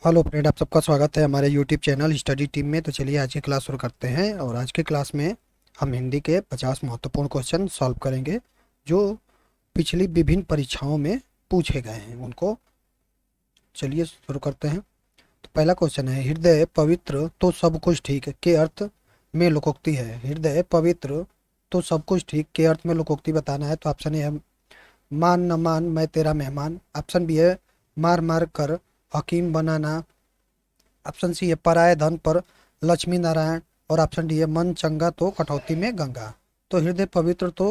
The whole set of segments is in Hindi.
हेलो फ्रेंड, आप सबका स्वागत है हमारे यूट्यूब चैनल स्टडी टीम में। तो चलिए आज की क्लास शुरू करते हैं। और आज की क्लास में हम हिंदी के 50 महत्वपूर्ण क्वेश्चन सॉल्व करेंगे जो पिछली विभिन्न परीक्षाओं में पूछे गए हैं उनको। चलिए शुरू करते हैं। तो पहला क्वेश्चन है, हृदय पवित्र तो सब कुछ ठीक के अर्थ में लोकोक्ति है। हृदय पवित्र तो सब कुछ ठीक के अर्थ में लोकोक्ति बताना है। तो ऑप्शन ए है मान न मान मैं तेरा मेहमान। ऑप्शन बी है मार मार कर हकीम बनाना। ऑप्शन सी है पराये धन पर लक्ष्मी नारायण। और ऑप्शन डी है मन चंगा तो कटौती में गंगा। तो हृदय पवित्र तो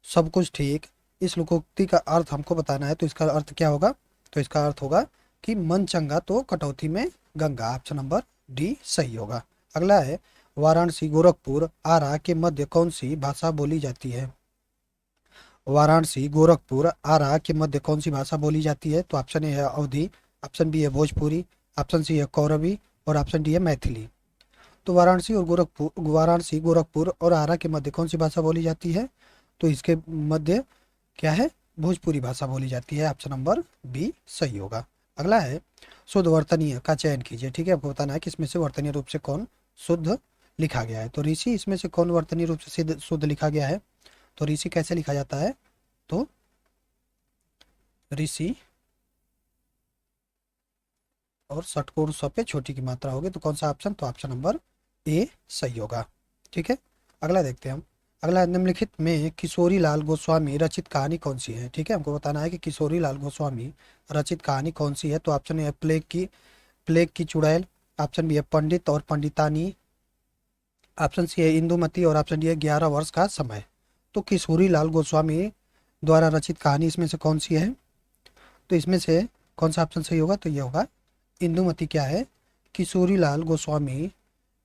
सब कुछ ठीक, इस लोकोक्ति का अर्थ हमको बताना है। तो इसका अर्थ क्या होगा? तो इसका अर्थ होगा कि मन चंगा तो कटौती में गंगा। ऑप्शन नंबर डी सही होगा। अगला है, वाराणसी गोरखपुर आरा के मध्य कौन सी भाषा बोली जाती है। वाराणसी गोरखपुर आरा के मध्य कौन सी भाषा बोली जाती है। तो ऑप्शन ए है अवधी। ऑप्शन बी है भोजपुरी। ऑप्शन सी है कौरवी। और ऑप्शन डी है मैथिली। तो वाराणसी गोरखपुर और आरा के मध्य कौन सी भाषा बोली जाती है। तो इसके मध्य क्या है? भोजपुरी भाषा बोली जाती है। ऑप्शन नंबर बी सही होगा। अगला है, शुद्ध वर्तनीय का चयन कीजिए। ठीक है, आपको बताना है कि इसमें से वर्तनीय रूप से कौन शुद्ध लिखा गया है। तो ऋषि इसमें से कौन वर्तनीय रूप से शुद्ध लिखा गया है। तो ऋषि कैसे लिखा जाता है? तो ऋषि और षटकोण स पे छोटी की मात्रा होगी। तो कौन सा ऑप्शन? तो ऑप्शन नंबर ए सही होगा। ठीक है, अगला देखते हैं हम। अगला, निम्नलिखित में किशोरी लाल गोस्वामी रचित कहानी कौन सी है। ठीक है, हमको बताना है कि किशोरी लाल गोस्वामी रचित कहानी कौन सी है। तो ऑप्शन ए है प्लेग की चुड़ैल। ऑप्शन बी है पंडित और पंडितानी। ऑप्शन सी है इंदुमती। और ऑप्शन डी है 11 वर्ष का समय। तो किशोरी लाल गोस्वामी द्वारा रचित कहानी इसमें से कौन सी है? तो इसमें से कौन सा ऑप्शन सही होगा? तो ये होगा इंदुमती। क्या है? किशोरी लाल गोस्वामी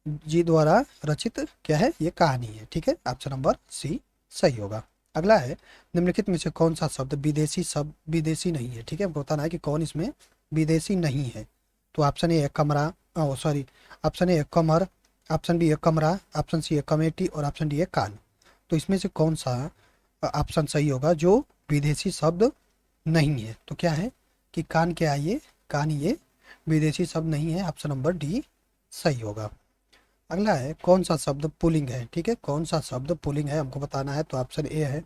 जी द्वारा रचित क्या है ये कहानी है। ठीक है, ऑप्शन नंबर सी सही होगा। अगला है, निम्नलिखित में से कौन सा शब्द विदेशी शब्द विदेशी नहीं है। ठीक है, हमको बताना है कि कौन इसमें विदेशी नहीं है। तो ऑप्शन ए है कमरा, ओ सॉरी, ऑप्शन ए है कमर। ऑप्शन बी है कमरा। ऑप्शन सी है कमेटी। और ऑप्शन डी है कान। तो इसमें से कौन सा ऑप्शन सही होगा जो विदेशी शब्द नहीं है? तो क्या है कि कान, क्या है ये? कान ये विदेशी शब्द नहीं है। ऑप्शन नंबर डी सही होगा। अगला है, कौन सा शब्द पुल्लिंग है। ठीक है, कौन सा शब्द पुल्लिंग है हमको बताना है। तो ऑप्शन ए है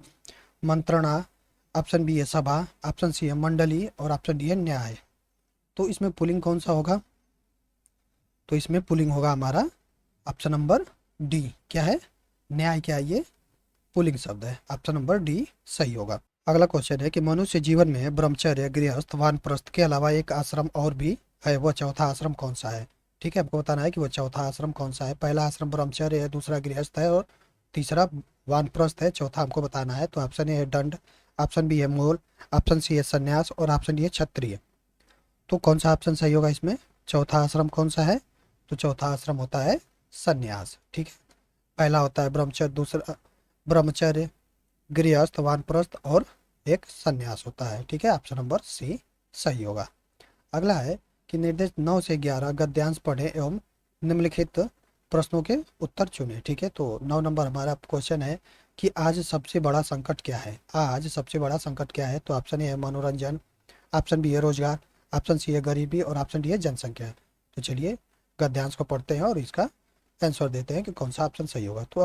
मंत्रणा। ऑप्शन बी है सभा। ऑप्शन सी है मंडली। और ऑप्शन डी है न्याय। तो इसमें पुल्लिंग कौन सा होगा? तो इसमें पुल्लिंग होगा हमारा ऑप्शन नंबर डी। क्या है? न्याय। क्या है ये? पुल्लिंग शब्द है। ऑप्शन नंबर डी सही होगा। अगला क्वेश्चन है कि मनुष्य जीवन में ब्रह्मचर्य गृहस्थ वानप्रस्थ के अलावा एक आश्रम और भी है, वह चौथा आश्रम कौन सा है। ठीक है, आपको बताना है कि वह चौथा आश्रम कौन सा है। पहला आश्रम ब्रह्मचर्य है, दूसरा गृहस्थ है और तीसरा वानप्रस्थ है। चौथा हमको बताना है। तो ऑप्शन ए है दंड। ऑप्शन बी है मूल। ऑप्शन सी है संन्यास। और ऑप्शन डी है क्षत्रिय। तो कौन सा ऑप्शन सही होगा इसमें? चौथा आश्रम कौन सा है? तो चौथा आश्रम होता है संन्यास। ठीक है, पहला होता है ब्रह्मचर्य, दूसरा ब्रह्मचर्य, गृहस्थ, वानप्रस्थ और एक संन्यास होता है। ठीक है, ऑप्शन नंबर सी सही होगा। अगला है कि निर्देश 9 से 11 गद्यांश पढ़ें एवं निम्नलिखित प्रश्नों के उत्तर चुनें। ठीक है, तो 9 नंबर हमारा क्वेश्चन है कि आज सबसे बड़ा संकट क्या है। आज सबसे बड़ा संकट क्या है? तो ऑप्शन ए है मनोरंजन। ऑप्शन बी है रोजगार। ऑप्शन सी है गरीबी। और ऑप्शन डी है जनसंख्या। तो चलिए गद्यांश को पढ़ते हैं और इसका आंसर देते हैं कि कौन सा ऑप्शन सही होगा। तो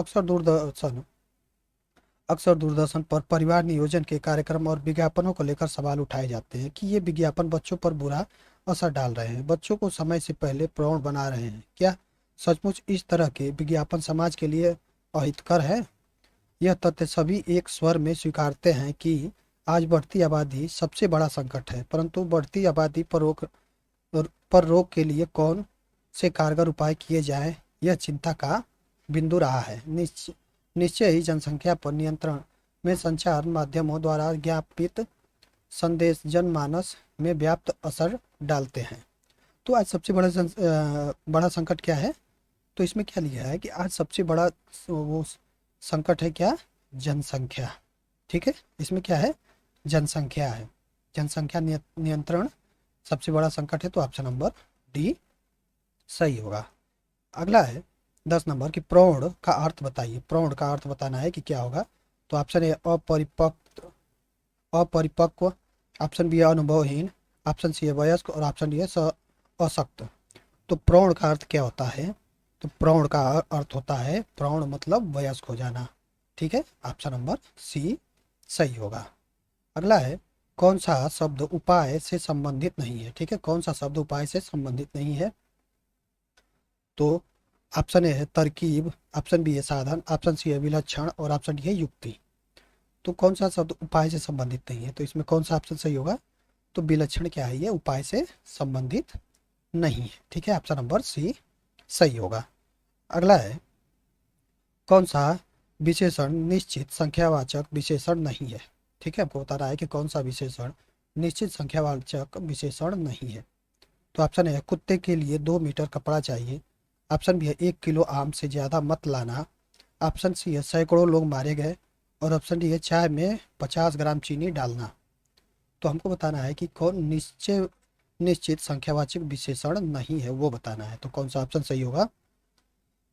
अक्सर दूरदर्शन पर परिवार नियोजन के कार्यक्रम और विज्ञापनों को लेकर सवाल उठाए जाते हैं कि ये विज्ञापन बच्चों पर बुरा असर डाल रहे हैं, बच्चों को समय से पहले प्रौढ़ बना रहे हैं। क्या सचमुच इस तरह के विज्ञापन समाज के लिए अहितकर है? यह तथ्य सभी एक स्वर में स्वीकारते हैं कि आज बढ़ती आबादी सबसे बड़ा संकट है, परंतु बढ़ती आबादी पर रोक के लिए कौन से कारगर उपाय किए जाएं, यह चिंता का बिंदु रहा है। निश्चय ही जनसंख्या पर नियंत्रण में संचार माध्यमों द्वारा ज्ञापित संदेश जनमानस में व्याप्त असर डालते हैं। तो आज सबसे बड़ा संकट क्या है? तो इसमें क्या लिखा है कि आज सबसे बड़ा वो संकट है क्या? जनसंख्या। ठीक है, इसमें क्या है? जनसंख्या है। जनसंख्या नियंत्रण सबसे बड़ा संकट है। तो ऑप्शन नंबर डी सही होगा। अगला है 10 नंबर की प्रौढ़ का अर्थ बताइए। प्रौढ़ का अर्थ बताना है कि क्या होगा। तो ऑप्शन ए अपरिपक्व। ऑप्शन बी है अनुभवहीन। ऑप्शन सी है वयस्क। और ऑप्शन डी है अशक्त। तो प्रौढ़ का अर्थ क्या होता है? तो प्रौढ़ का अर्थ होता है, प्रौढ़ मतलब वयस्क हो जाना। ठीक है, ऑप्शन नंबर सी सही होगा। अगला है, कौन सा शब्द उपाय से संबंधित नहीं है? ठीक है, कौन सा शब्द उपाय से संबंधित नहीं है? तो ऑप्शन ए है तरकीब, ऑप्शन बी है साधन, ऑप्शन सी है विलक्षण और ऑप्शन डी है युक्ति। तो कौन सा शब्द उपाय से संबंधित नहीं है? तो इसमें कौन सा ऑप्शन सही होगा? तो विलक्षण क्या है, ये उपाय से संबंधित नहीं है। ठीक है, ऑप्शन नंबर सी सही होगा। अगला है, कौन सा विशेषण निश्चित संख्यावाचक विशेषण नहीं है? ठीक है, आपको बता रहा है कि कौन सा विशेषण निश्चित संख्यावाचक विशेषण नहीं है। तो ऑप्शन है कुत्ते के लिए 2 मीटर कपड़ा चाहिए, ऑप्शन बी है 1 किलो आम से ज़्यादा मत लाना, ऑप्शन सी है सैकड़ों लोग मारे गए और ऑप्शन डी है चाय में 50 ग्राम चीनी डालना। तो हमको बताना है कि कौन निश्चित संख्यावाचक विशेषण नहीं है, वो बताना है। तो कौन सा ऑप्शन सही होगा?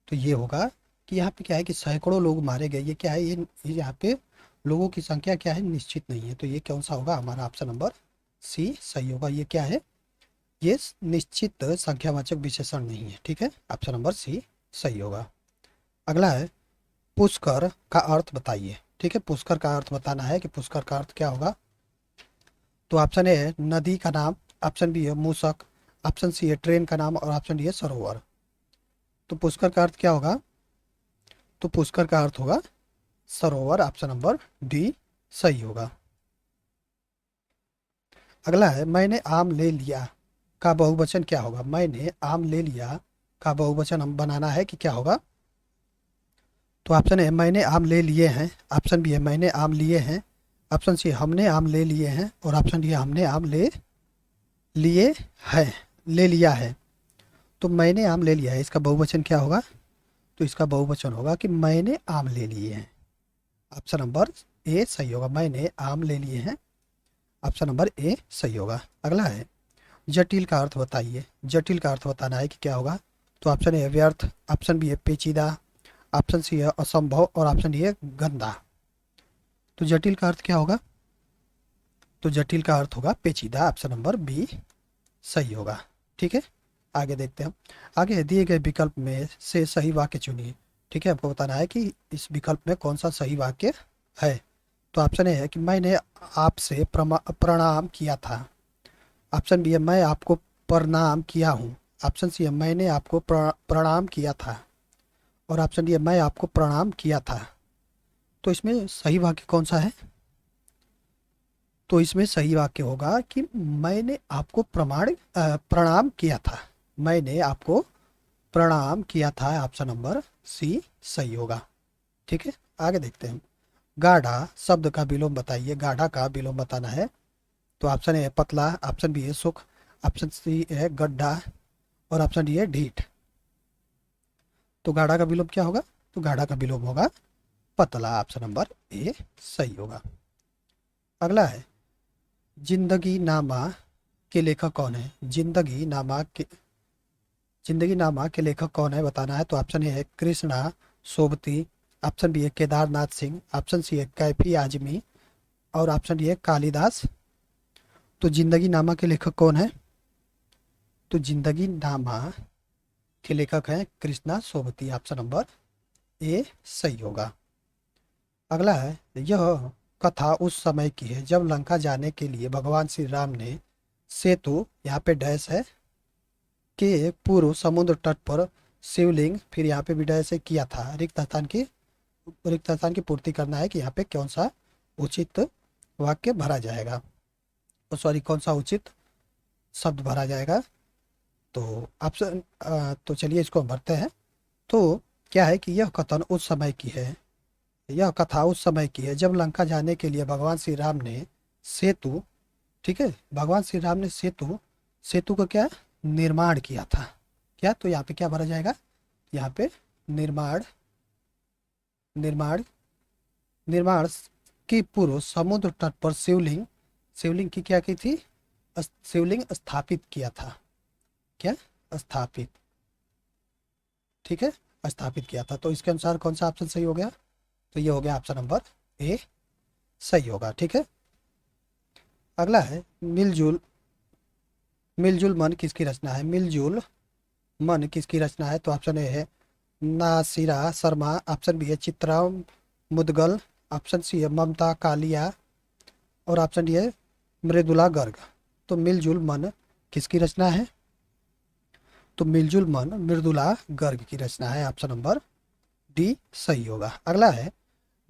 तो ये होगा कि यहाँ पे क्या है कि सैकड़ों लोग मारे गए, ये क्या है, ये यहाँ पे लोगों की संख्या क्या है, निश्चित नहीं है। तो ये कौन सा होगा? हमारा ऑप्शन नंबर सी सही होगा। ये क्या है? ये निश्चित संख्यावाचक विशेषण नहीं है। ठीक है, ऑप्शन नंबर सी सही होगा। अगला है, पुष्कर का अर्थ बताइए। ठीक है, पुष्कर का अर्थ बताना है कि पुष्कर का अर्थ क्या होगा। तो ऑप्शन ए है नदी का नाम, ऑप्शन बी है मूसक, ऑप्शन सी है ट्रेन का नाम और ऑप्शन डी है सरोवर। तो पुष्कर का अर्थ क्या होगा? तो पुष्कर का अर्थ होगा सरोवर, ऑप्शन नंबर डी सही होगा। अगला है, मैंने आम ले लिया का बहुवचन क्या होगा? मैंने आम ले लिया का बहुवचन हम बनाना है कि क्या होगा? तो ऑप्शन है मैंने आम ले लिए हैं, ऑप्शन बी है मैंने आम लिए हैं, ऑप्शन सी हमने आम ले लिए हैं और ऑप्शन डी है हमने आम ले लिए है, ले लिया है। तो मैंने आम ले लिया है, इसका बहुवचन क्या होगा? तो इसका बहुवचन होगा कि मैंने आम ले लिए हैं, ऑप्शन नंबर ए सही होगा। मैंने आम ले लिए हैं, ऑप्शन नंबर ए सही होगा। अगला है, जटिल का अर्थ बताइए। जटिल का अर्थ बताना है कि क्या होगा। तो ऑप्शन ए है व्यर्थ, ऑप्शन बी है पेचीदा, ऑप्शन सी है असंभव और ऑप्शन डी है गंदा। तो जटिल का अर्थ क्या होगा? तो जटिल का अर्थ होगा पेचीदा, ऑप्शन नंबर बी सही होगा। ठीक है, आगे देखते हैं। आगे दिए गए विकल्प में से सही वाक्य चुनिए। ठीक है, आपको बताना है कि इस विकल्प में कौन सा सही वाक्य है। तो ऑप्शन ए है कि मैंने आपसे प्रणाम किया था, ऑप्शन बी है मैं आपको प्रणाम किया हूँ, ऑप्शन सी है मैंने आपको प्रणाम किया था और ऑप्शन डी है मैं आपको प्रणाम किया था। तो इसमें सही वाक्य कौन सा है? तो इसमें सही वाक्य होगा कि मैंने आपको प्रणाम किया था, मैंने आपको प्रणाम किया था, ऑप्शन नंबर सी सही होगा। ठीक है, आगे देखते हैं। गाढ़ा शब्द का विलोम बताइए। गाढ़ा का विलोम बताना है। तो ऑप्शन ए है पतला, ऑप्शन बी है सुख, ऑप्शन सी है गड्ढा और ऑप्शन डी है ढीठ। तो गाढ़ा का विलोम क्या होगा? तो गाढ़ा का विलोम होगा पतला, ऑप्शन नंबर ए सही होगा। अगला है, जिंदगी नामा के लेखक कौन है? जिंदगी नामा के लेखक कौन है बताना है। तो ऑप्शन ए है कृष्णा सोबती, ऑप्शन बी है केदारनाथ सिंह, ऑप्शन सी है कैफी आजमी और ऑप्शन डी है कालिदास। तो जिंदगी नामा के लेखक कौन है? तो जिंदगी नामा के लेखक हैं Krishna Sobti, option number A सही होगा। अगला है, यह कथा उस समय की है जब लंका जाने के लिए भगवान श्री राम ने सेतु, यहाँ पे डैश है, के पूर्व समुद्र तट पर शिवलिंग, फिर यहाँ पे भी डैश है किया था। रिक्त स्थान की पूर्ति करना है कि यहाँ पे कौन सा उचित वाक्य भरा जाएगा, सॉरी कौन सा उचित शब्द भरा जाएगा। तो ऑप्शन तो चलिए इसको हम भरते हैं। तो क्या है कि यह कथन उस समय की है, यह कथा उस समय की है जब लंका जाने के लिए भगवान श्री राम ने सेतु, ठीक है, भगवान श्री राम ने सेतु सेतु का क्या निर्माण किया था। क्या? तो यहाँ पे क्या भरा जाएगा? यहाँ पे निर्माण निर्माण निर्माण की पूर्व समुद्र तट पर शिवलिंग, शिवलिंग की क्या की थी? शिवलिंग स्थापित किया था। क्या? स्थापित, ठीक है, स्थापित किया था। तो इसके अनुसार कौन सा ऑप्शन सही हो गया? तो ये हो गया ऑप्शन नंबर ए सही होगा। ठीक है, अगला है, मिलजुल मन किसकी रचना है? मिलजुल मन किसकी रचना है? तो ऑप्शन ए है नासिरा शर्मा, ऑप्शन बी है चित्रा मुदगल, ऑप्शन सी है ममता कालिया और ऑप्शन डी है मृदुला गर्ग। तो मिलजुल मन किसकी रचना है? तो मिलजुल मन मृदुला गर्ग की रचना है। ऑप्शन नंबर डी सही होगा। अगला है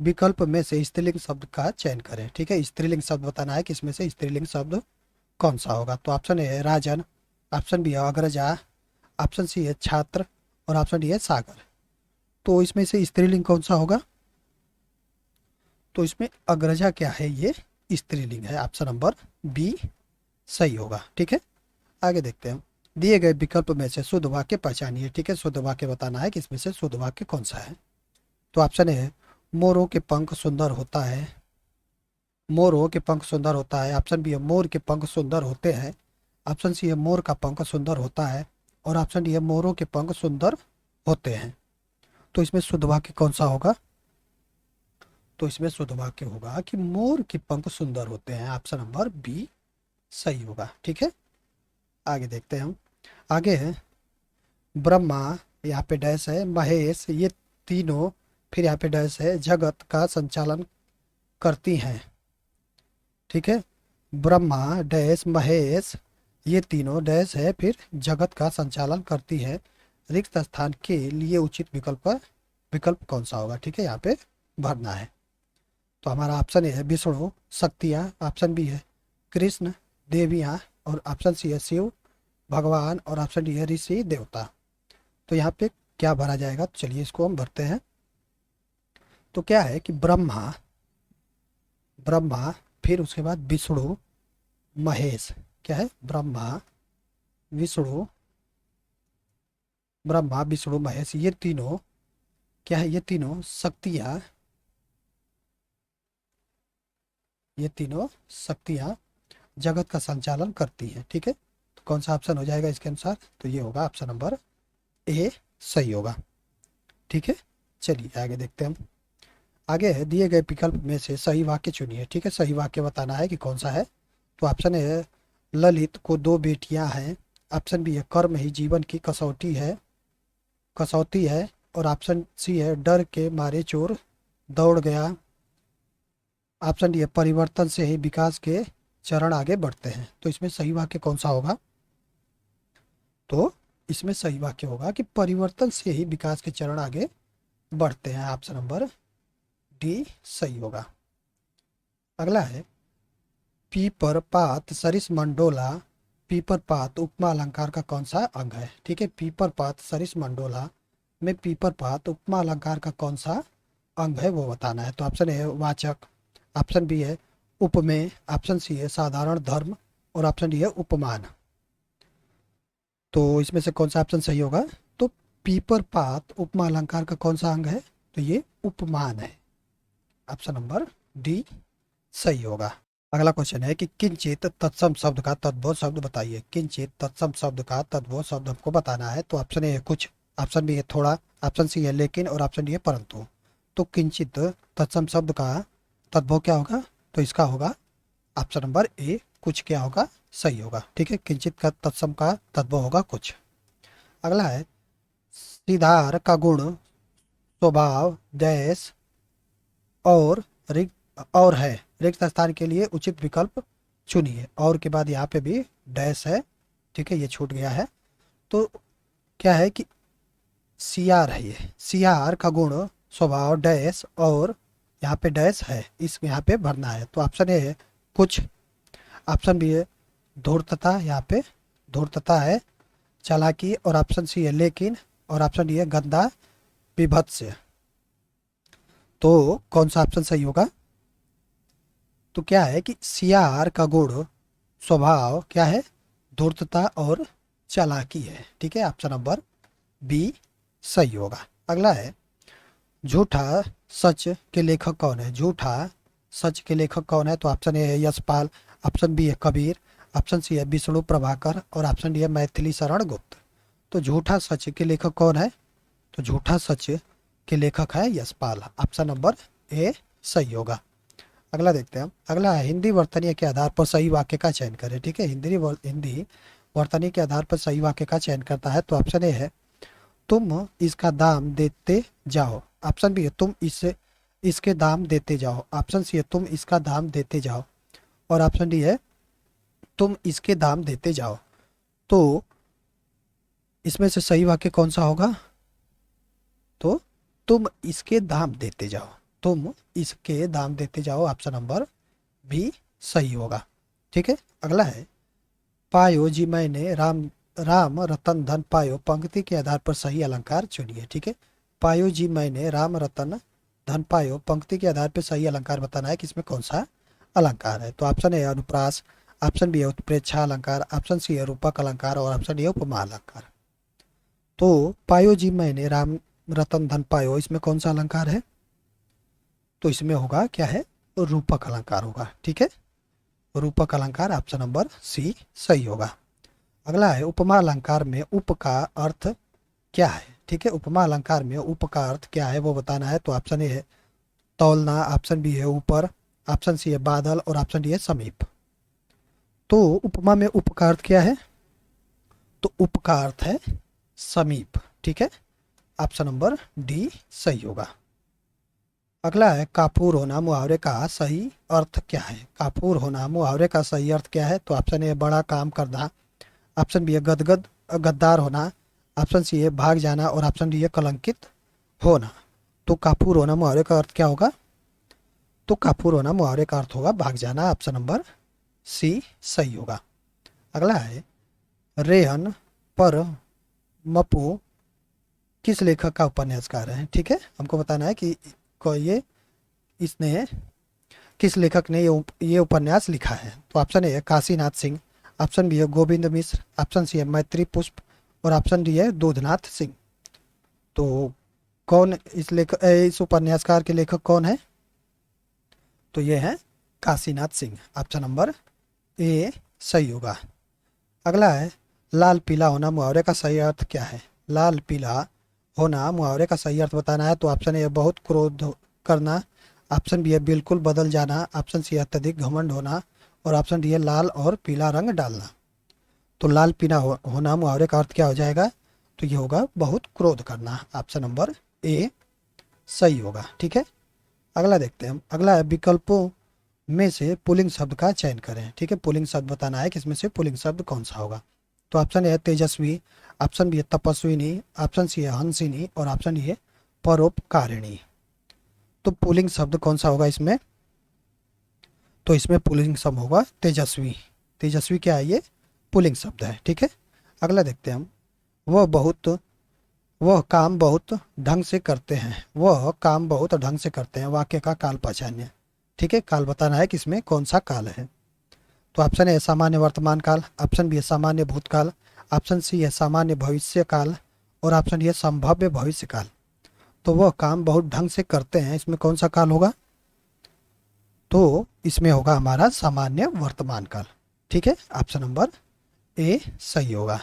विकल्प में से स्त्रीलिंग शब्द का चयन करें। ठीक है, स्त्रीलिंग शब्द बताना है कि इसमें से स्त्रीलिंग शब्द कौन सा होगा। तो ऑप्शन ए है राजन, ऑप्शन बी है अग्रजा, ऑप्शन सी है छात्र और ऑप्शन डी है सागर। तो इसमें से स्त्रीलिंग कौन सा होगा? तो इसमें अग्रजा क्या है? ये स्त्रीलिंग है। ऑप्शन नंबर बी सही होगा। ठीक है, आगे देखते हैं। दिए गए विकल्प में से शुद्ध वाक्य पहचानिए। ठीक है, शुद्ध वाक्य बताना है कि इसमें से शुद्ध वाक्य कौन सा है। तो ऑप्शन ए है मोरों के पंख सुंदर होता है, मोरों के पंख सुंदर होता है। ऑप्शन बी है मोर के पंख सुंदर होते हैं, ऑप्शन सी है मोर का पंख सुंदर होता है और ऑप्शन डी है मोरों के पंख सुंदर होते हैं। तो इसमें शुद्ध वाक्य कौन सा होगा? तो इसमें शुद्ध वाक्य होगा कि मोर के पंख सुंदर होते हैं। ऑप्शन नंबर बी सही होगा। ठीक है, आगे देखते हैं हम। आगे है ब्रह्मा, यहाँ पे डैश है, महेश, ये तीनों, फिर यहाँ पे डैश है, जगत का संचालन करती हैं। ठीक है, ब्रह्मा डैश महेश, ये तीनों डैश है, फिर जगत का संचालन करती है। रिक्त स्थान के लिए उचित विकल्प कौन सा होगा? ठीक है, यहाँ पे भरना है। तो हमारा ऑप्शन ए है विष्णु शक्तियाँ, ऑप्शन बी है कृष्ण देवियाँ और ऑप्शन सी है शिव भगवान और ऑप्शन डी है ऋषि देवता। तो यहाँ पे क्या भरा जाएगा? तो चलिए इसको हम भरते हैं। तो क्या है कि ब्रह्मा, ब्रह्मा फिर उसके बाद विष्णु महेश, क्या है? विष्णु ब्रह्मा विष्णु महेश, ये तीनों क्या है? ये तीनों शक्तियाँ, ये तीनों शक्तियाँ जगत का संचालन करती हैं। ठीक है, तो कौन सा ऑप्शन हो जाएगा इसके अनुसार? तो ये होगा ऑप्शन नंबर ए सही होगा। ठीक है, चलिए आगे देखते हैं हम। आगे है दिए गए विकल्प में से सही वाक्य चुनिए। ठीक है, सही वाक्य बताना है कि कौन सा है। तो ऑप्शन ए है ललित को दो बेटियां हैं, ऑप्शन बी है कर्म ही जीवन की कसौटी है और ऑप्शन सी है डर के मारे चोर दौड़ गया, ऑप्शन डी है परिवर्तन से ही विकास के चरण आगे बढ़ते हैं। तो इसमें सही वाक्य कौन सा होगा? तो इसमें सही वाक्य होगा कि परिवर्तन से ही विकास के चरण आगे बढ़ते हैं। ऑप्शन नंबर डी सही होगा। अगला है पीपर पात सरिस मंडोला, पीपर पात उपमा अलंकार का कौन सा अंग है? ठीक है, पीपर पात सरिस मंडोला में पीपर पात उपमा अलंकार का कौन सा अंग है वो बताना है। तो ऑप्शन ए है वाचक, ऑप्शन बी है उपमेय, ऑप्शन सी है साधारण धर्म और ऑप्शन डी है उपमान। तो इसमें से कौन सा ऑप्शन सही होगा? तो पीपर पात उपमा अलंकार का कौन सा अंग है? तो ये उपमान है। ऑप्शन नंबर डी सही होगा। अगला क्वेश्चन है कि किंचित तत्सम शब्द का तद्भव शब्द बताइए। किंचित तत्सम शब्द का तद्भव शब्द हमको बताना है। तो ऑप्शन ए है कुछ, ऑप्शन बी है थोड़ा, ऑप्शन सी है लेकिन और ऑप्शन डी है परंतु। तो किंचित तत्सम शब्द का तद्भव क्या होगा? तो इसका होगा ऑप्शन नंबर ए कुछ क्या होगा? सही होगा। ठीक है, किंचित का तत्सम का तद्भव होगा कुछ। अगला है सीधार का गुण स्वभाव डैश और और है, रिक्त स्थान के लिए उचित विकल्प चुनिए। और के बाद यहाँ पे भी डैश है। ठीक है, ये छूट गया है। तो क्या है कि सियार है, ये सियार का गुण स्वभाव डैश और यहाँ पे डैश है, इस यहाँ पे भरना है। तो ऑप्शन ए है कुछ, ऑप्शन बी है धूर्तता, यहाँ पे धूर्तता है, चालाकी और ऑप्शन सी है लेकिन और ऑप्शन डी है गंदा विभत्स। तो कौन सा ऑप्शन सही होगा? तो क्या है कि सियार का गुण स्वभाव क्या है? धूर्तता और चालाकी है। ठीक है, ऑप्शन नंबर बी सही होगा। अगला है झूठा सच के लेखक कौन है? झूठा सच के लेखक कौन है? तो ऑप्शन ए है यशपाल, ऑप्शन बी है कबीर, ऑप्शन सी है विष्णु प्रभाकर और ऑप्शन डी है मैथिली शरण गुप्त। तो झूठा सच के लेखक कौन है? तो झूठा सच के लेखक है यशपाल। ऑप्शन नंबर ए सही होगा। अगला देखते हैं हम। अगला है हिंदी वर्तनीय के आधार पर सही वाक्य का चयन करें। ठीक है, हिंदी वर्तनी के आधार पर सही वाक्य का चयन करता है। तो ऑप्शन ए है तुम इसका दाम देते जाओ। ऑप्शन बी है तुम इसके दाम देते जाओ। ऑप्शन सी है तुम इसका दाम देते जाओ। और ऑप्शन डी है तुम इसके दाम देते जाओ। तो इसमें से सही वाक्य कौन सा होगा? तो तुम इसके दाम देते जाओ। तुम इसके दाम देते जाओ, ऑप्शन नंबर बी सही होगा। ठीक है, अगला है पायो जी मैंने राम राम रतन धन पायो, पंक्ति के आधार पर सही अलंकार चुनिए। ठीक है, पायो जी मैंने राम रतन धन पायो, पंक्ति के आधार पर सही अलंकार बताना है कि इसमें कौन सा अलंकार है। तो ऑप्शन ए अनुप्रास, ऑप्शन बी है उत्प्रेक्षा अलंकार, ऑप्शन सी है रूपक अलंकार और ऑप्शन डी है उपमा अलंकार। तो पायो जी मैंने राम रतन धन पायो, इसमें कौन सा अलंकार है? तो इसमें होगा क्या है? रूपक अलंकार होगा। ठीक है, रूपक अलंकार ऑप्शन नंबर सी सही होगा। अगला है उपमा अलंकार में उप का अर्थ क्या है? ठीक है, उपमा अलंकार में उप का अर्थ क्या है वो बताना है। तो ऑप्शन ए है तौलना, ऑप्शन बी है ऊपर, ऑप्शन सी है बादल और ऑप्शन डी है समीप। तो उपमा में उप का अर्थ क्या है? तो उप का अर्थ है समीप। ठीक है, ऑप्शन नंबर डी सही होगा। अगला है काफूर होना मुहावरे का सही अर्थ क्या है? काफूर होना मुहावरे का सही अर्थ क्या है? तो ऑप्शन ए बड़ा काम करना, ऑप्शन बी है गदगद गद्दार होना, ऑप्शन सी है भाग जाना और ऑप्शन डी है कलंकित होना। तो काफूर होना मुहावरे का अर्थ क्या होगा? तो काफूर होना मुहावरे का अर्थ होगा भाग जाना, ऑप्शन नंबर सी सही होगा। अगला है रेहन पर मपू किस लेखक का उपन्यासकार है? ठीक है, हमको बताना है कि ये इसने किस लेखक ने ये उपन्यास लिखा है। तो ऑप्शन ए है काशीनाथ सिंह, ऑप्शन बी है गोविंद मिश्र, ऑप्शन सी है मैत्री पुष्प और ऑप्शन डी है दूधनाथ सिंह। तो कौन इस उपन्यासकार के लेखक कौन है? तो ये है Kashinath Singh, option number A सही होगा। अगला है लाल पीला होना मुहावरे का सही अर्थ क्या है? लाल पीला होना मुहावरे का सही अर्थ बताना है। तो ऑप्शन ए बहुत क्रोध करना, ऑप्शन बी है बिल्कुल बदल जाना, ऑप्शन सी है अत्यधिक घमंड होना और ऑप्शन डी है लाल और पीला रंग डालना। तो लाल पीला होना मुहावरे का अर्थ क्या हो जाएगा? तो ये होगा बहुत क्रोध करना, ऑप्शन नंबर ए सही होगा। ठीक है, अगला देखते हैं हम। अगला है विकल्पों में से पुल्लिंग शब्द का चयन करें। ठीक है, पुल्लिंग शब्द बताना है कि इसमें से पुल्लिंग शब्द कौन सा होगा। तो ऑप्शन ए है तेजस्वी, ऑप्शन बी है तपस्विनी, ऑप्शन सी है हंसिनी और ऑप्शन डी है परोपकारिणी। तो पुल्लिंग शब्द कौन सा होगा इसमें? तो इसमें पुल्लिंग शब्द होगा तेजस्वी। तेजस्वी क्या है? ये पुल्लिंग शब्द है। ठीक है, अगला देखते हैं हम। वह काम बहुत ढंग से करते हैं, वह काम बहुत ढंग से करते हैं, वाक्य का काल पहचानिए। ठीक है, काल बताना है कि इसमें कौन सा काल है। तो ऑप्शन ए सामान्य वर्तमान काल, ऑप्शन बी है सामान्य भूतकाल, ऑप्शन सी है सामान्य भविष्य काल और ऑप्शन डी है संभाव्य भविष्य काल। तो वह काम बहुत ढंग से करते हैं, इसमें कौन सा काल होगा? तो इसमें होगा हमारा सामान्य वर्तमान काल। ठीक है, ऑप्शन नंबर ए सही होगा।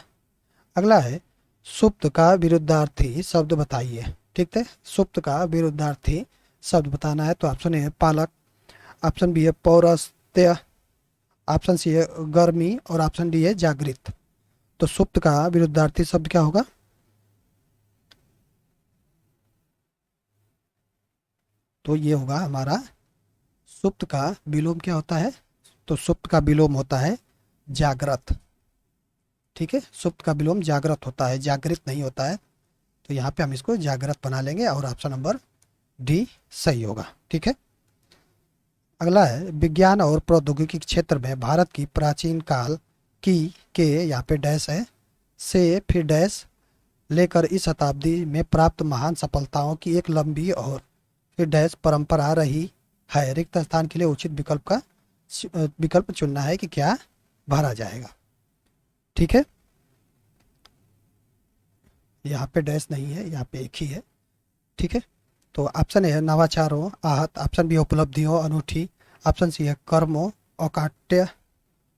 अगला है सुप्त का विरुद्धार्थी शब्द बताइए। ठीक है, सुप्त का विरुद्धार्थी शब्द बताना है। तो ऑप्शन ए है पालक, ऑप्शन बी है पौरस्त्य, ऑप्शन सी है गर्मी और ऑप्शन डी है जागृत। तो सुप्त का विरुद्धार्थी शब्द क्या होगा? तो ये होगा हमारा सुप्त का विलोम क्या होता है? तो सुप्त का विलोम होता है जागृत। ठीक है, सुप्त का विलोम जागृत होता है, जागृत नहीं होता है। तो यहाँ पे हम इसको जागृत बना लेंगे और ऑप्शन नंबर डी सही होगा। ठीक है, अगला है विज्ञान और प्रौद्योगिकी क्षेत्र में भारत की प्राचीन काल की के यहाँ पे डैश है से फिर डैश लेकर इस शताब्दी में प्राप्त महान सफलताओं की एक लंबी और फिर डैश परंपरा रही है। रिक्त स्थान के लिए उचित विकल्प चुनना है कि क्या भरा जाएगा। ठीक है, यहाँ पे डैश नहीं है, यहाँ पे एक ही है। ठीक है, तो ऑप्शन ए है नवाचारों आहत, ऑप्शन बी है उपलब्धियों अनूठी, ऑप्शन सी है कर्मों अकाट्य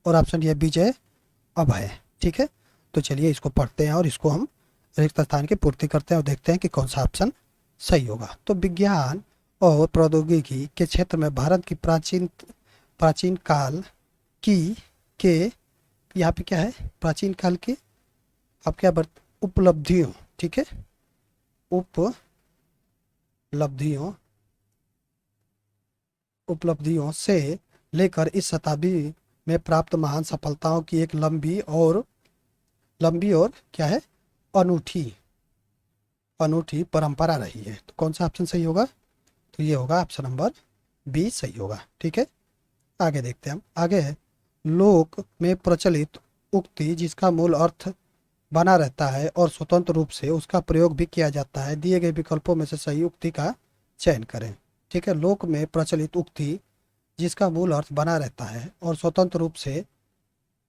और ऑप्शन डी है विजय अभय। ठीक है, तो चलिए इसको पढ़ते हैं और इसको हम रिक्त स्थान की पूर्ति करते हैं और देखते हैं कि कौन सा ऑप्शन सही होगा। तो विज्ञान और प्रौद्योगिकी के क्षेत्र में भारत की प्राचीन काल की के यहाँ पे क्या है, प्राचीन काल की अब क्या उपलब्धियों, ठीक है, उपलब्धियों उपलब्धियों से लेकर इस शताब्दी में प्राप्त महान सफलताओं की एक लंबी और क्या है, अनूठी अनूठी परंपरा रही है। तो कौन सा ऑप्शन सही होगा? तो ये होगा ऑप्शन नंबर बी सही होगा। ठीक है, आगे देखते हैं हम। आगे है, लोक में प्रचलित उक्ति जिसका मूल अर्थ बना रहता है और स्वतंत्र रूप से उसका प्रयोग भी किया जाता है, दिए गए विकल्पों में से सही उक्ति का चयन करें। ठीक है, लोक में प्रचलित उक्ति जिसका मूल अर्थ बना रहता है और स्वतंत्र रूप से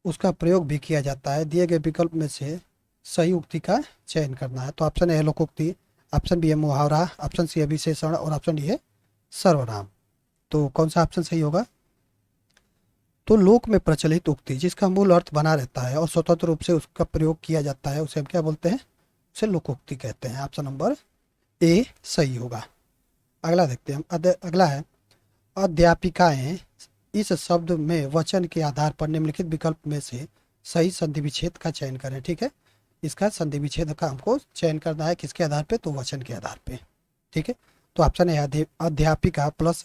उसका प्रयोग भी किया जाता है, दिए गए विकल्प में से सही उक्ति का चयन करना है। तो ऑप्शन ए है लोकोक्ति, ऑप्शन बी है मुहावरा, ऑप्शन सी है विशेषण और ऑप्शन डी है सर्वनाम। तो कौन सा ऑप्शन सही होगा? तो लोक में प्रचलित उक्ति जिसका मूल अर्थ बना रहता है और स्वतंत्र रूप से उसका प्रयोग किया जाता है, उसे हम क्या बोलते हैं? उसे लोकोक्ति कहते हैं। ऑप्शन नंबर ए सही होगा। अगला देखते हैं हम। अगला है, अध्यापिकाएं इस शब्द में वचन के आधार पर निम्नलिखित विकल्प में से सही संधि विच्छेद का चयन करें। ठीक है, इसका संधि विच्छेद का हमको चयन करना है, किसके आधार पे? तो वचन के आधार पे। ठीक है, तो ऑप्शन है अध्यापिका प्लस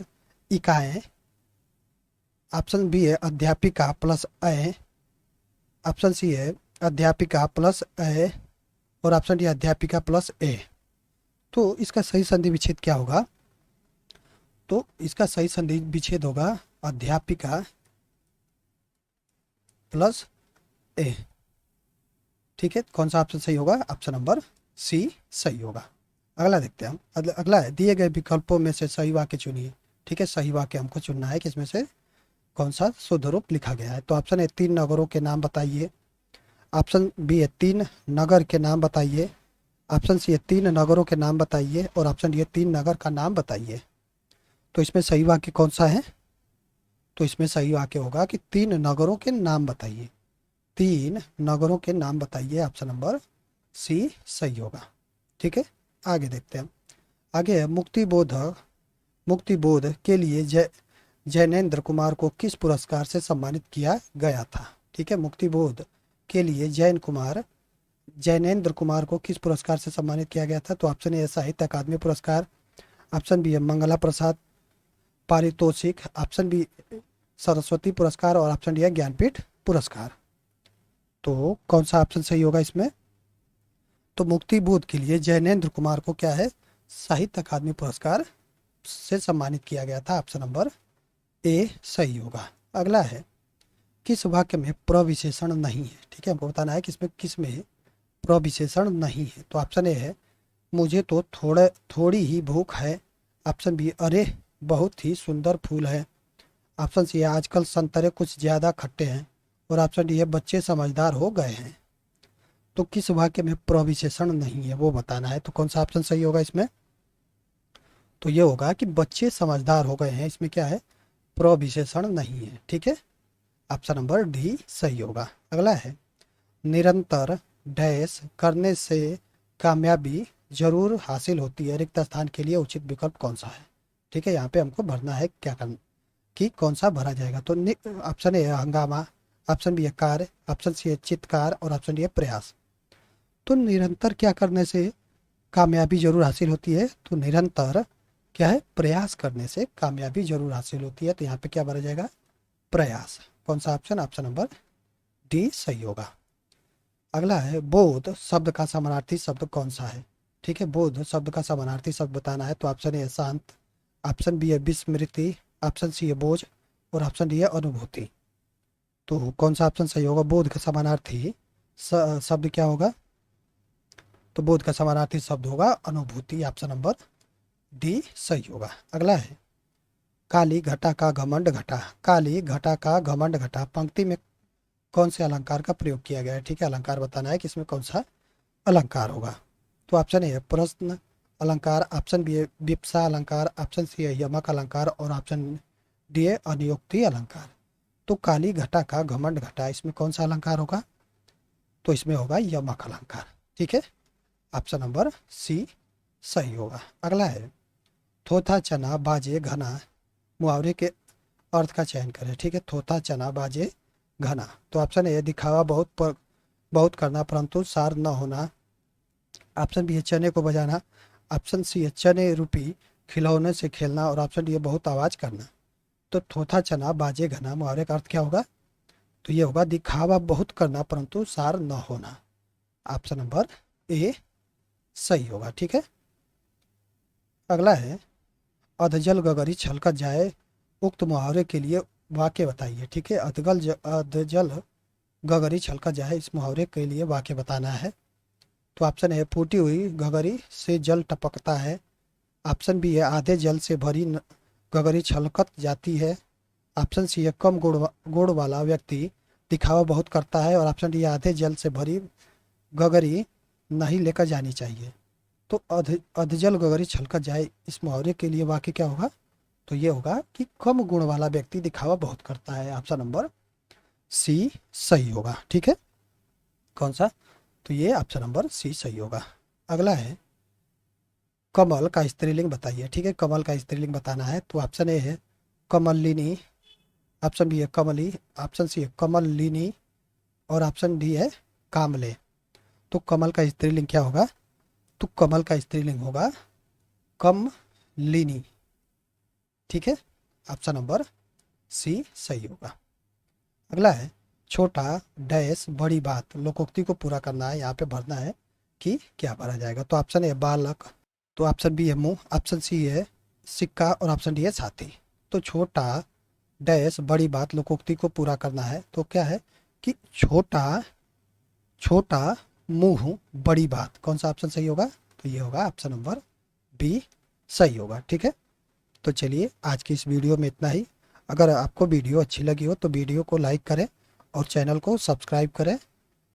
इकाएं, ऑप्शन बी है अध्यापिका प्लस अ, ऑप्शन सी है अध्यापिका प्लस अ और ऑप्शन डी अध्यापिका प्लस ए। तो इसका सही संधि विच्छेद क्या होगा? तो इसका सही संधि विच्छेद होगा अध्यापिका प्लस ए। ठीक है, कौन सा ऑप्शन सही होगा? ऑप्शन नंबर सी सही होगा। अगला देखते हैं हम। अगला है, दिए गए विकल्पों में से सही वाक्य चुनिए। ठीक है, सही वाक्य हमको चुनना है कि इसमें से कौन सा शुद्ध रूप लिखा गया है। तो ऑप्शन है 3 नगरों के नाम बताइए, ऑप्शन बी है 3 नगर के नाम बताइए, ऑप्शन सी है 3 नगरों के नाम बताइए और ऑप्शन डी है 3 नगर का नाम बताइए। तो इसमें सही वाक्य कौन सा है? तो इसमें सही वाक्य होगा कि 3 नगरों के नाम बताइए, 3 नगरों के नाम बताइए। ऑप्शन नंबर सी सही होगा। ठीक है, आगे देखते हैं। आगे है, मुक्तिबोध के लिए जैनेन्द्र कुमार को किस पुरस्कार से सम्मानित किया गया था? ठीक है, मुक्तिबोध के लिए जैनेन्द्र कुमार को किस पुरस्कार से सम्मानित किया गया था? तो ऑप्शन ए साहित्य अकादमी पुरस्कार, ऑप्शन बी है मंगला प्रसाद पारितोषिक, ऑप्शन बी सरस्वती पुरस्कार और ऑप्शन डी है ज्ञानपीठ पुरस्कार। तो कौन सा ऑप्शन सही होगा इसमें? तो मुक्तिबोध के लिए जैनेन्द्र कुमार को क्या है, साहित्य अकादमी पुरस्कार से सम्मानित किया गया था। ऑप्शन नंबर ए सही होगा। अगला है, किस वाक्य में प्रविशेषण नहीं है? ठीक है, हमको बताना है कि इसमें किस में प्रविशेषण नहीं है। तो ऑप्शन ए है मुझे तो थोड़ी ही भूख है, ऑप्शन बी अरे बहुत ही सुंदर फूल है, ऑप्शन सी है आजकल संतरे कुछ ज़्यादा खट्टे हैं और ऑप्शन डी है बच्चे समझदार हो गए हैं। तो किस वाक्य में प्रविशेषण नहीं है वो बताना है। तो कौन सा ऑप्शन सही होगा इसमें? तो ये होगा कि बच्चे समझदार हो गए हैं, इसमें क्या है, प्रविशेषण नहीं है। ठीक है, ऑप्शन नंबर डी सही होगा। अगला है, निरंतर डैश करने से कामयाबी जरूर हासिल होती है, रिक्त स्थान के लिए उचित विकल्प कौन सा है? ठीक है, यहाँ पे हमको भरना है क्या करना कि कौन सा भरा जाएगा। तो ऑप्शन ए है हंगामा, ऑप्शन बी है कार्य, ऑप्शन सी है चित्कार और ऑप्शन डी है प्रयास। तो निरंतर क्या करने से कामयाबी जरूर हासिल होती है? तो निरंतर क्या है, प्रयास करने से कामयाबी जरूर हासिल होती है। तो यहाँ पे क्या भरा जाएगा, प्रयास। कौन सा ऑप्शन? ऑप्शन नंबर डी सही होगा। अगला है, बोध शब्द का समानार्थी शब्द कौन सा है? ठीक है, बोध शब्द का समानार्थी शब्द बताना है। तो ऑप्शन ए है शांत, ऑप्शन बी है विस्मृति, ऑप्शन सी है बोझ और ऑप्शन डी है अनुभूति। तो कौन सा ऑप्शन सही होगा? बोध का समानार्थी शब्द क्या होगा? तो बोध का समानार्थी शब्द होगा अनुभूति। ऑप्शन नंबर डी सही होगा। अगला है, काली घटा का घमंड घटा, काली घटा का घमंड घटा पंक्ति में कौन से अलंकार का प्रयोग किया गया है? ठीक है, अलंकार बताना है कि इसमें कौन सा अलंकार होगा। तो ऑप्शन ए है प्रश्न अलंकार, ऑप्शन बी है विप्सा अलंकार, ऑप्शन सी है यमक अलंकार और ऑप्शन डी है अनियोक्ति अलंकार। तो काली घटा का घमंड घटा, इसमें कौन सा अलंकार होगा? तो इसमें होगा यमक अलंकार। ठीक है, ऑप्शन नंबर सी सही होगा। अगला है, थोथा चना बाजे घना मुहावरे के अर्थ का चयन करें। ठीक है, थोथा चना बाजे घना। तो ऑप्शन ए दिखावा बहुत करना परंतु सार न होना। ऑप्शन बी है चने को बजाना। ऑप्शन सी है चने रूपी खिलौने से खेलना। और ऑप्शन डी है बहुत आवाज करना। तो थोथा चना बाजे घना मुहावरे का अर्थ क्या होगा? तो ये होगा दिखावा बहुत करना परंतु सार न होना। ऑप्शन नंबर ए सही होगा। ठीक है, अगला है अधजल गगरी छलकत जाए, उक्त मुहावरे के लिए वाक्य बताइए। ठीक है, अधजल गगरी छलकत जाए, इस मुहावरे के लिए वाक्य बताना है। तो ऑप्शन है फूटी हुई गगरी से जल टपकता है। ऑप्शन बी है आधे जल से भरी गगरी छलकत जाती है। ऑप्शन सी है कम गुड़ वाला व्यक्ति दिखावा बहुत करता है। और ऑप्शन डी है आधे जल से भरी गगरी नहीं लेकर जानी चाहिए। तो अधजल गगरी छलकत जाए, इस मुहावरे के लिए वाक्य क्या होगा? तो ये होगा कि कम गुण वाला व्यक्ति दिखावा बहुत करता है। ऑप्शन नंबर सी सही होगा। ठीक है, कौन सा? तो ये ऑप्शन नंबर सी सही होगा। अगला है कमल का स्त्रीलिंग बताइए। ठीक है, कमल का स्त्रीलिंग बताना है। तो ऑप्शन ए है कमलिनी। ऑप्शन बी है कमली। ऑप्शन सी है कमलिनी। और ऑप्शन डी है कामले। तो कमल का स्त्रीलिंग क्या होगा? तो कमल का स्त्रीलिंग होगा कमलिनी। ठीक है, ऑप्शन नंबर सी सही होगा। अगला है छोटा डैश बड़ी बात, लोकोक्ति को पूरा करना है। यहाँ पे भरना है कि क्या भरा जाएगा। तो ऑप्शन ए बालक। तो ऑप्शन बी है मुंह। ऑप्शन सी है सिक्का। और ऑप्शन डी है छाती। तो छोटा डैश बड़ी बात लोकोक्ति को पूरा करना है। तो क्या है कि छोटा छोटा मुंह बड़ी बात। कौन सा ऑप्शन सही होगा? तो ये होगा ऑप्शन नंबर बी सही होगा। ठीक है, तो चलिए आज की इस वीडियो में इतना ही। अगर आपको वीडियो अच्छी लगी हो तो वीडियो को लाइक करें और चैनल को सब्सक्राइब करें।